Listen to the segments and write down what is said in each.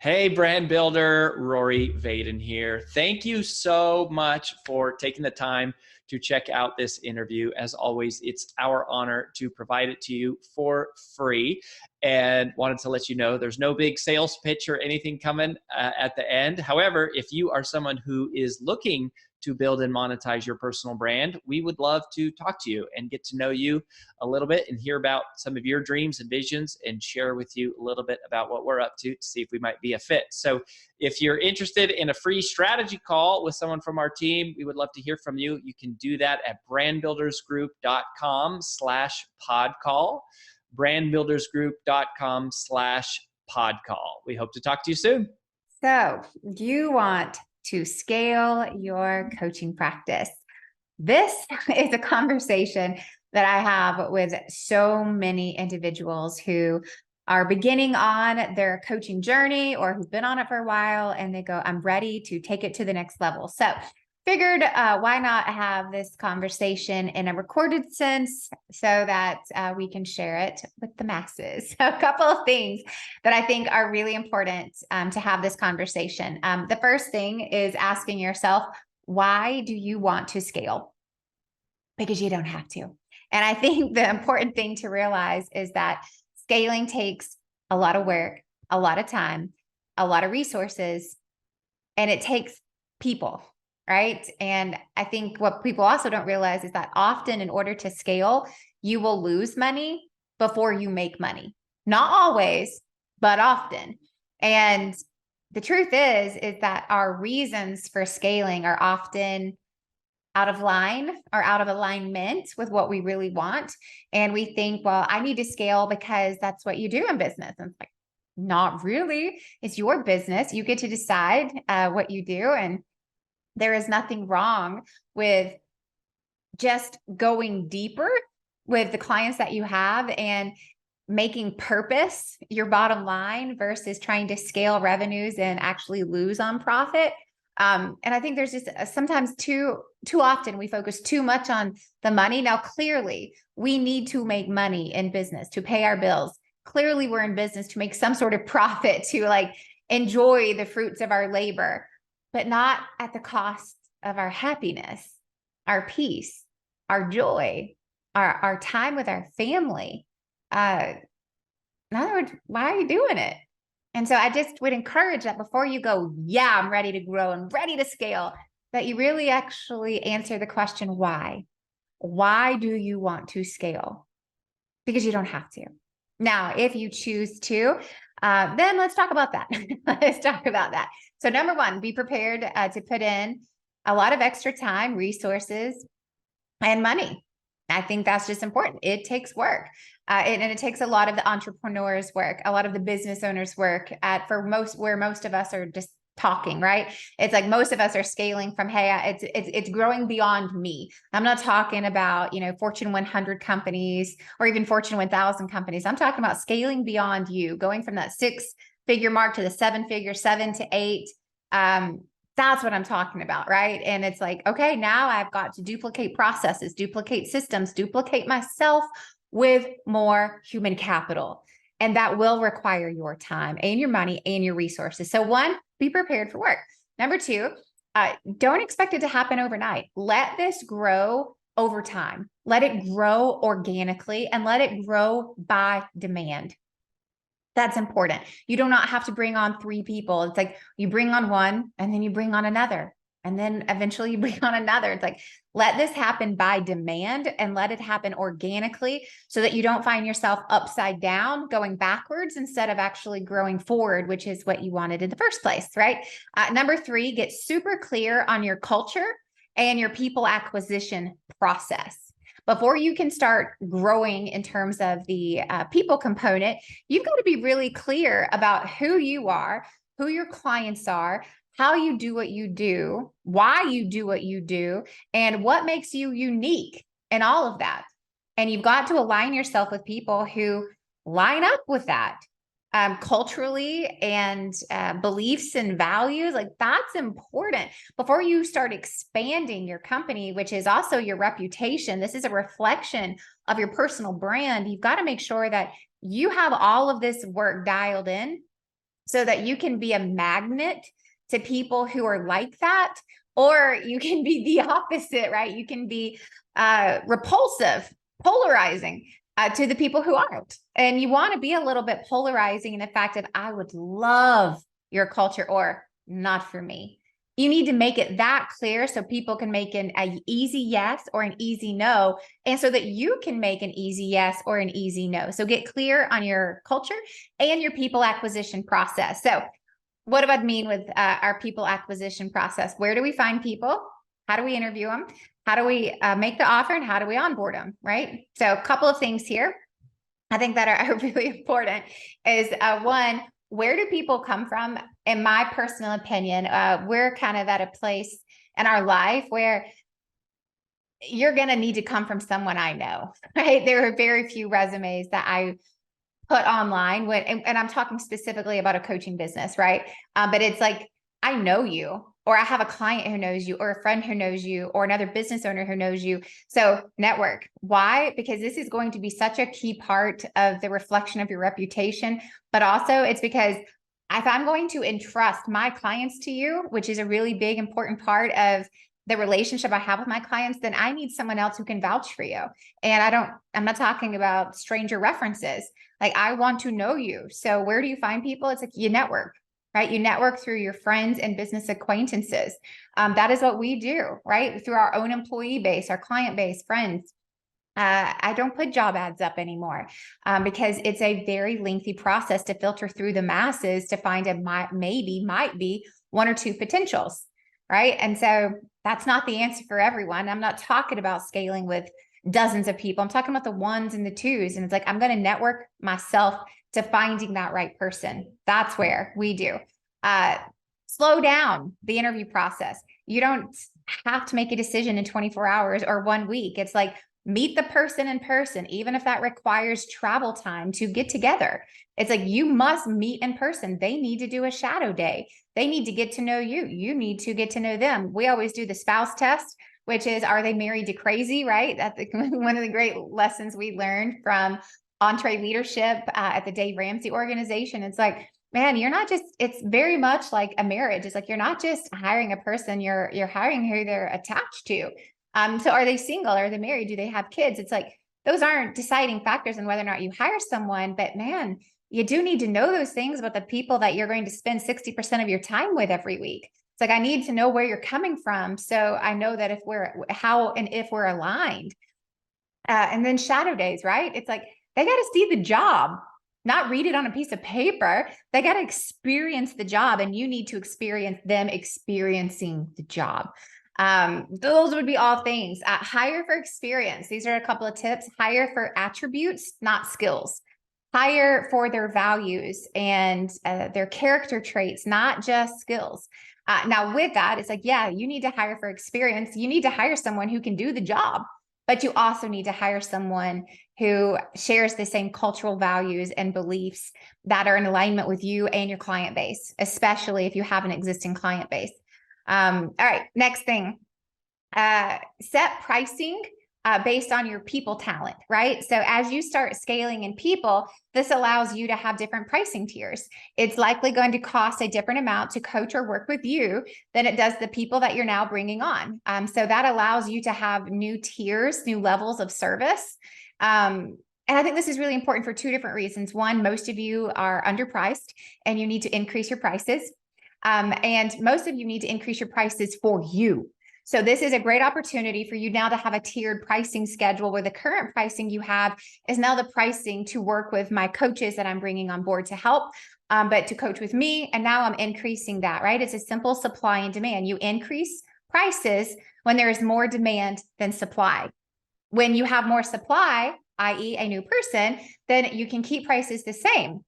Hey, brand builder, Rory Vaden here. Thank you so much for taking the time to check out this interview. As always, it's our honor to provide it to you for free. And wanted to let you know there's no big sales pitch or anything coming at the end. However, if you are someone who is looking to build and monetize your personal brand, we would love to talk to you and get to know you a little bit and hear about some of your dreams and visions and share with you a little bit about what we're up to see if we might be a fit. So if you're interested in a free strategy call with someone from our team, we would love to hear from you. You can do that at brandbuildersgroup.com/podcall, brandbuildersgroup.com/podcall. We hope to talk to you soon. So you want to scale your coaching practice. This is a conversation that I have with so many individuals who are beginning on their coaching journey or who've been on it for a while, and they go, I'm ready to take it to the next level. So figured, why not have this conversation in a recorded sense so that we can share it with the masses. So a couple of things that I think are really important to have this conversation. The first thing is asking yourself, why do you want to scale? Because you don't have to. And I think the important thing to realize is that scaling takes a lot of work, a lot of time, a lot of resources, and it takes people. Right. And I think what people also don't realize is that often in order to scale, you will lose money before you make money. Not always, but often. And the truth is that our reasons for scaling are often out of line or out of alignment with what we really want. And we think, well, I need to scale because that's what you do in business. And it's like, not really. It's your business. You get to decide what you do. And there is nothing wrong with just going deeper with the clients that you have and making purpose your bottom line versus trying to scale revenues and actually lose on profit. And I think there's just sometimes too often we focus too much on the money. Now, clearly, we need to make money in business to pay our bills. Clearly, we're in business to make some sort of profit, to like enjoy the fruits of our labor, but not at the cost of our happiness, our peace, our joy, our time with our family. In other words, why are you doing it? And so I just would encourage that before you go, yeah, I'm ready to grow and ready to scale, that you really actually answer the question, why? Why do you want to scale? Because you don't have to. Now, if you choose to, then let's talk about that. Let's talk about that. So number one, be prepared to put in a lot of extra time, resources, and money. I think that's just important. It takes work. And it takes a lot of the entrepreneurs' work, a lot of the business owners' work where most of us are just talking, right? It's like most of us are scaling from, hey, it's growing beyond me. I'm not talking about, Fortune 100 companies or even Fortune 1000 companies. I'm talking about scaling beyond you, going from that 6-figure mark to the 7-figure, 7 to 8. That's what I'm talking about, right? And it's like, okay, now I've got to duplicate processes, duplicate systems, duplicate myself with more human capital. And that will require your time and your money and your resources. So one, be prepared for work. Number two, don't expect it to happen overnight. Let this grow over time. Let it grow organically and let it grow by demand. That's important. You do not have to bring on 3 people. It's like you bring on one and then you bring on another. And then eventually you bring on another. It's like, let this happen by demand and let it happen organically so that you don't find yourself upside down, going backwards instead of actually growing forward, which is what you wanted in the first place, right? Number 3, get super clear on your culture and your people acquisition process. Before you can start growing in terms of the people component, you've got to be really clear about who you are, who your clients are, how you do what you do, why you do what you do, and what makes you unique in all of that. And you've got to align yourself with people who line up with that. Culturally and beliefs and values, like that's important. Before you start expanding your company, which is also your reputation, this is a reflection of your personal brand. You've got to make sure that you have all of this work dialed in so that you can be a magnet to people who are like that, or you can be the opposite, right? You can be repulsive, polarizing to the people who aren't. And you want to be a little bit polarizing in the fact of, I would love your culture, or not for me. You need to make it that clear so people can make an easy yes or an easy no, and so that you can make an easy yes or an easy no. So get clear on your culture and your people acquisition process. So what do I mean with our people acquisition process? Where do we find people? How do we interview them? How do we make the offer, and how do we onboard them, right? So a couple of things here I think that are really important is one, where do people come from? In my personal opinion, we're kind of at a place in our life where you're going to need to come from someone I know, right? There are very few resumes that I put online and I'm talking specifically about a coaching business, right? But it's like, I know you, or I have a client who knows you, or a friend who knows you, or another business owner who knows you. So network. Why? Because this is going to be such a key part of the reflection of your reputation, but also it's because if I'm going to entrust my clients to you, which is a really big, important part of the relationship I have with my clients, then I need someone else who can vouch for you. And I'm not talking about stranger references. Like, I want to know you. So where do you find people? It's like you network, right? You network through your friends and business acquaintances. That is what we do, right? Through our own employee base, our client base, friends. I don't put job ads up anymore because it's a very lengthy process to filter through the masses to find might be one or two potentials, right? And so that's not the answer for everyone. I'm not talking about scaling with dozens of people. I'm talking about the ones and the twos. And it's like, I'm going to network myself to finding that right person. That's where we do. Slow down the interview process. You don't have to make a decision in 24 hours or 1 week. It's like, meet the person in person, even if that requires travel time to get together. It's like, you must meet in person. They need to do a shadow day. They need to get to know you. You need to get to know them. We always do the spouse test, which is, are they married to crazy, right? That's one of the great lessons we learned from EntreLeadership at the Dave Ramsey organization. It's like, man, you're not just, it's very much like a marriage. It's like, you're not just hiring a person, you're hiring who they're attached to. So are they single? Are they married? Do they have kids? It's like, those aren't deciding factors in whether or not you hire someone, but man, you do need to know those things about the people that you're going to spend 60% of your time with every week. It's like, I need to know where you're coming from, so I know that if we're aligned. And then shadow days, right? It's like, they got to see the job, not read it on a piece of paper. They got to experience the job, and you need to experience them experiencing the job. Those would be all things. Hire for experience. These are a couple of tips. Hire for attributes, not skills. Hire for their values and their character traits, not just skills. Now with that, it's like, yeah, you need to hire for experience. You need to hire someone who can do the job, but you also need to hire someone who shares the same cultural values and beliefs that are in alignment with you and your client base, especially if you have an existing client base. All right, next thing, set pricing based on your people talent, right? So as you start scaling in people, this allows you to have different pricing tiers. It's likely going to cost a different amount to coach or work with you than it does the people that you're now bringing on. So that allows you to have new tiers, new levels of service. And I think this is really important for two different reasons. One, most of you are underpriced and you need to increase your prices. And most of you need to increase your prices for you. So this is a great opportunity for you now to have a tiered pricing schedule where the current pricing you have is now the pricing to work with my coaches that I'm bringing on board to help, but to coach with me. And now I'm increasing that, right? It's a simple supply and demand. You increase prices when there is more demand than supply. When you have more supply, i.e. a new person, then you can keep prices the same,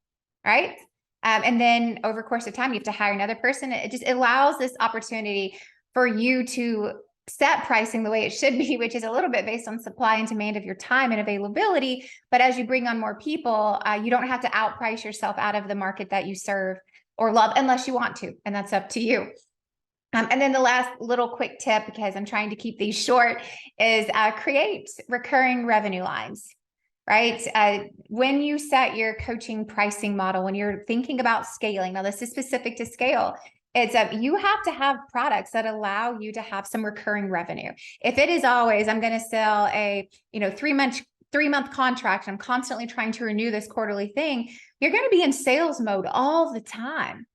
right? And then over the course of time, you have to hire another person. It just allows this opportunity for you to set pricing the way it should be, which is a little bit based on supply and demand of your time and availability. But as you bring on more people, you don't have to outprice yourself out of the market that you serve or love unless you want to, and that's up to you. And then the last little quick tip, because I'm trying to keep these short, is create recurring revenue lines. right? When you set your coaching pricing model, when you're thinking about scaling, now this is specific to scale, it's you have to have products that allow you to have some recurring revenue. If it is always, I'm going to sell a 3-month contract, I'm constantly trying to renew this quarterly thing, you're going to be in sales mode all the time,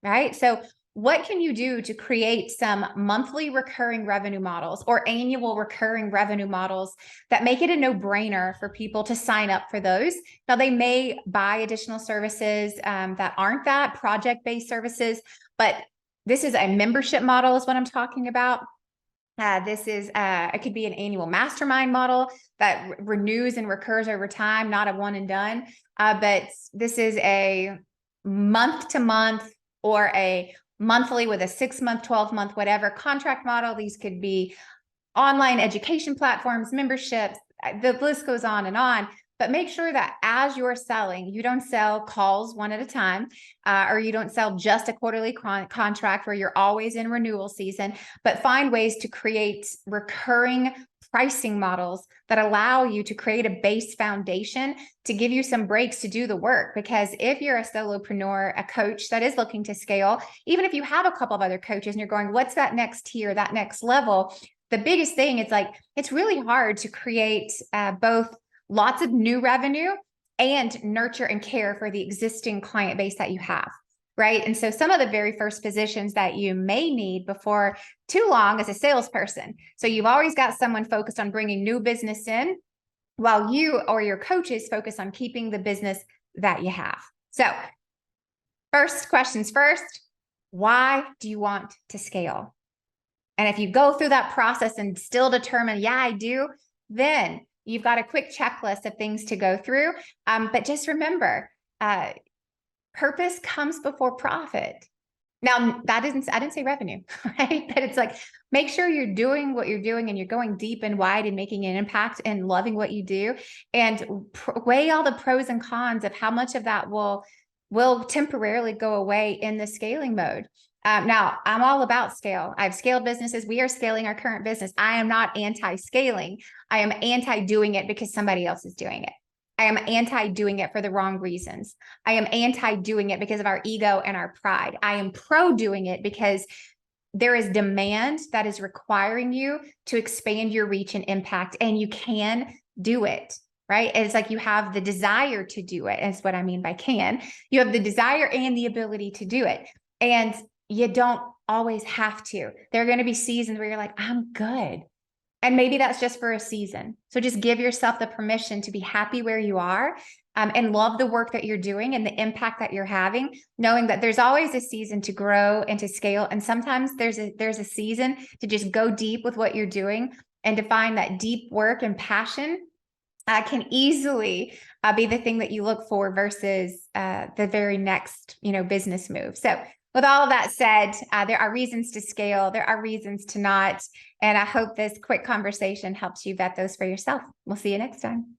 right? So what can you do to create some monthly recurring revenue models or annual recurring revenue models that make it a no-brainer for people to sign up for those? Now, they may buy additional services that aren't that project-based services, but this is a membership model is what I'm talking about. This is, it could be an annual mastermind model that renews and recurs over time, not a one and done. But this is a month to month or a monthly with a 6-month, 12-month, whatever contract model. These could be online education platforms, memberships, the list goes on and on. But make sure that as you're selling, you don't sell calls one at a time, or you don't sell just a quarterly contract where you're always in renewal season, but find ways to create recurring pricing models that allow you to create a base foundation to give you some breaks to do the work. Because if you're a solopreneur, a coach that is looking to scale, even if you have a couple of other coaches and you're going, what's that next tier, that next level? The biggest thing is like, it's really hard to create both lots of new revenue and nurture and care for the existing client base that you have, right? And so some of the very first positions that you may need before too long is a salesperson. So you've always got someone focused on bringing new business in while you or your coaches focus on keeping the business that you have. So first questions first, why do you want to scale? And if you go through that process and still determine, yeah, I do, then you've got a quick checklist of things to go through. But just remember, purpose comes before profit. Now, I didn't say revenue, right? But it's like, make sure you're doing what you're doing and you're going deep and wide and making an impact and loving what you do, and weigh all the pros and cons of how much of that will temporarily go away in the scaling mode. Now, I'm all about scale. I've scaled businesses. We are scaling our current business. I am not anti-scaling. I am anti-doing it because somebody else is doing it. I am anti-doing it for the wrong reasons. I am anti-doing it because of our ego and our pride. I am pro-doing it because there is demand that is requiring you to expand your reach and impact, and you can do it, right? It's like you have the desire to do it, is what I mean by can. You have the desire and the ability to do it. And you don't always have to. There are going to be seasons where you're like, I'm good. And maybe that's just for a season. So just give yourself the permission to be happy where you are, and love the work that you're doing and the impact that you're having, knowing that there's always a season to grow and to scale. And sometimes there's a season to just go deep with what you're doing, and to find that deep work and passion can easily be the thing that you look for versus the very next, business move. So with all of that said, there are reasons to scale. There are reasons to not. And I hope this quick conversation helps you vet those for yourself. We'll see you next time.